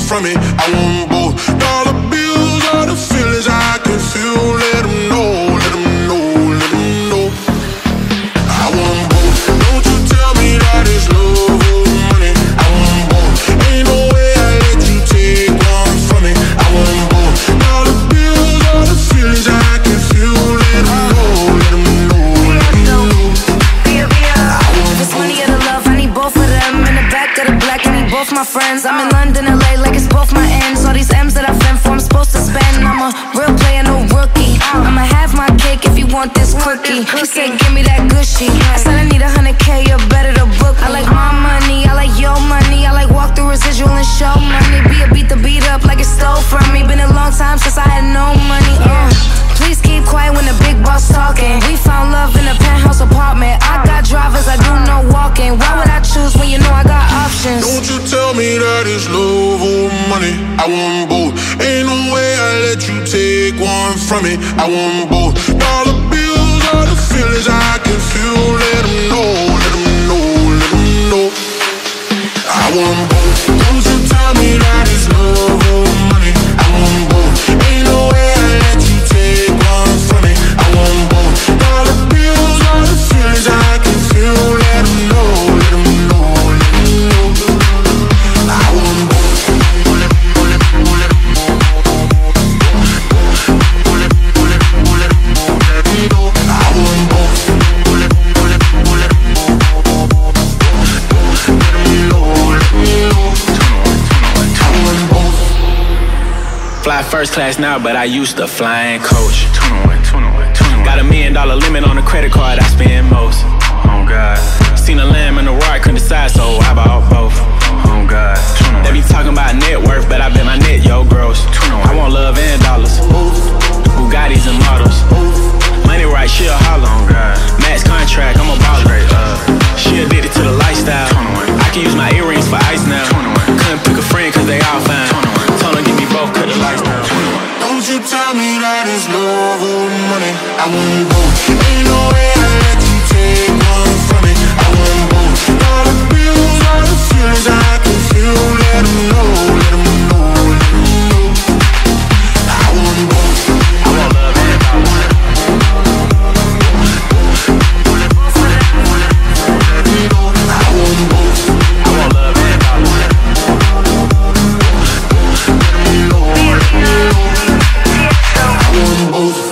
from it. I want both. Dollar bills are the feelings I can feel. Let them know, let them know, let them know. I want both. Don't you tell me that it's love or money. I want both. Ain't no way I let you take one from me. I want both. Dollar bills are the feelings I can feel. Let them know, let them know, let them know. If it's money or the love, I need both of them. In the back of the black, I need both my friends. I'm in London, LA, like it's both my ends. All these M's that I fend for, I'm supposed to spend. I'm a real player, no rookie. I'ma have my cake if you want this cookie. He said, give me that gushy. I said I need 100K, you're better to book. I like my money, I like your money. I like walk through residual and show money. Beat the beat up like it stole from me. Been a long time since I had no money. Please keep quiet when the big boss talking. We found love in a penthouse apartment. I got drivers, I do no walking. Why would I choose when you know I got options? Don't you tell me that it's love or money. I want both. Ain't no way I let you take one from me. I want both. Dollar bills are the feelings I can feel. Let them know, let them know, let them know. I want both. Don't you tell me that it's love or money. I want both. Ain't no way I let you take one from me. I want both. Dollar bills are the feelings I can feel. Let them know, let them know, let them know. I want both. Fly first class now, but I used to flying coach. Got $1 million limit on the credit card I spend most. Oh God. Seen a lamb and a roar, I couldn't decide, so I bought both. Oh God. They be talking about net worth, but I bet my net, yo, gross. I want love and dollars. Bugattis and models. Money right, she a holler. Oh God. Max contract, I'm a baller. She addicted to the lifestyle. I can use my earrings for ice now. Couldn't pick a friend cause they all fine. Told her give me both, cut the lights down. Don't you tell me that it's love or money. I want both. Ain't no way I let you take one from me. I want both. Dollar bills are the feelings I can feel. Let them know, let them know, let them know. I want both. I want love and dollars. I want both. I want love and dollars. I want both.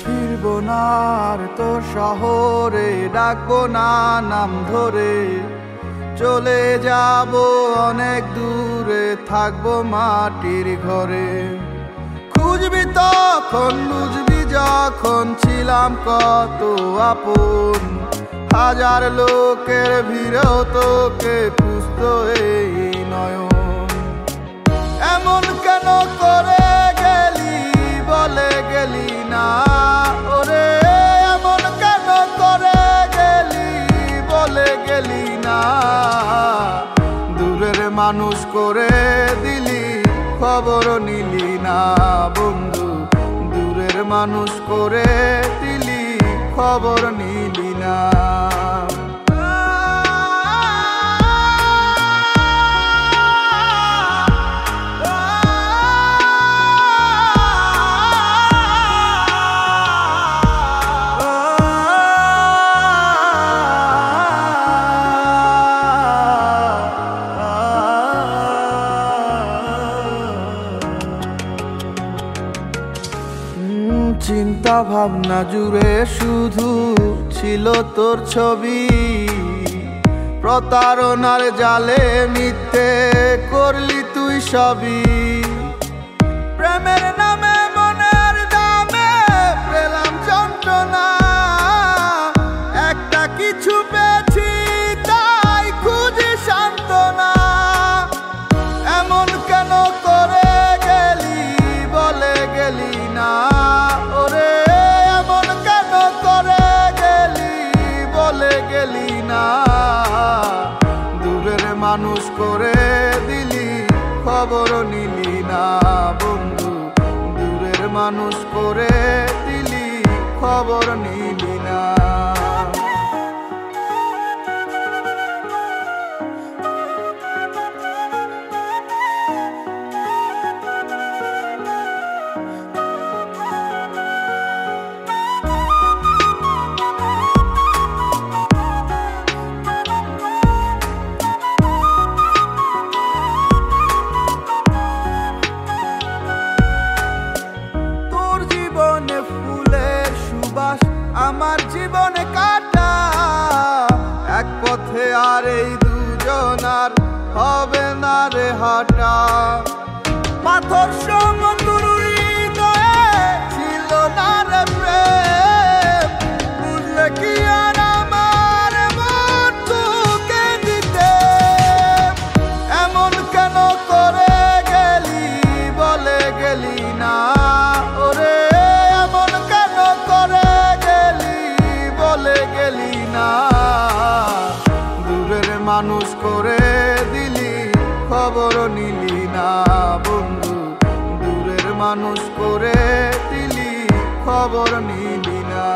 ফিরবো না আর তো শহরে, ডাকবো না নাম ধরে, চলে যাব অনেক দূরে, থাকবো মাটির ঘরে। খুঁজবি তখন বুঝবি যখন ছিলাম কত আপন, হাজার লোকের ভিড়েও তোকে খুঁজতো এই নয়ন। এমন কেন করে গেলি বলে গেলি না ওরে, এমন কেন করে গেলি বলে গেলি না। দূরের মানুষ করে দিলি খবর নিলি না বন্ধু, দূরের মানুষ করে দিলি খবর নিলি না। চিন্তা ভাবনা জুড়ে শুধু ছিল তোর ছবি, প্রতারণার জালে মিথ্যে করলি তুই সবই। প্রেমের নামে মনের দামে পেলাম যন্ত্রণা, একটা কিছু পেয়েছি তাই খুঁজি সান্ত্বনা। এমন কেন করে গেলি বলে গেলি না ওরে, এমন কেন করে মানুষ করে দিলি খবর নিলি না। আমার জীবনে কাটা এক পথে, আর এই দুজনার হবে না রে হাঁটা। পাথর সমতুর হৃদয়ে ছিল না রে প্রেম, বুঝলে কি আর আমার মন তোকে দিতে। এমন কেন করে গেলি বলে গেলি না ওরে, এমন কেন করে গেলি না। দূরের মানুষ করে দিলি খবর নিলি না বন্ধু, দূরের মানুষ করে দিলি খবর নিলি না।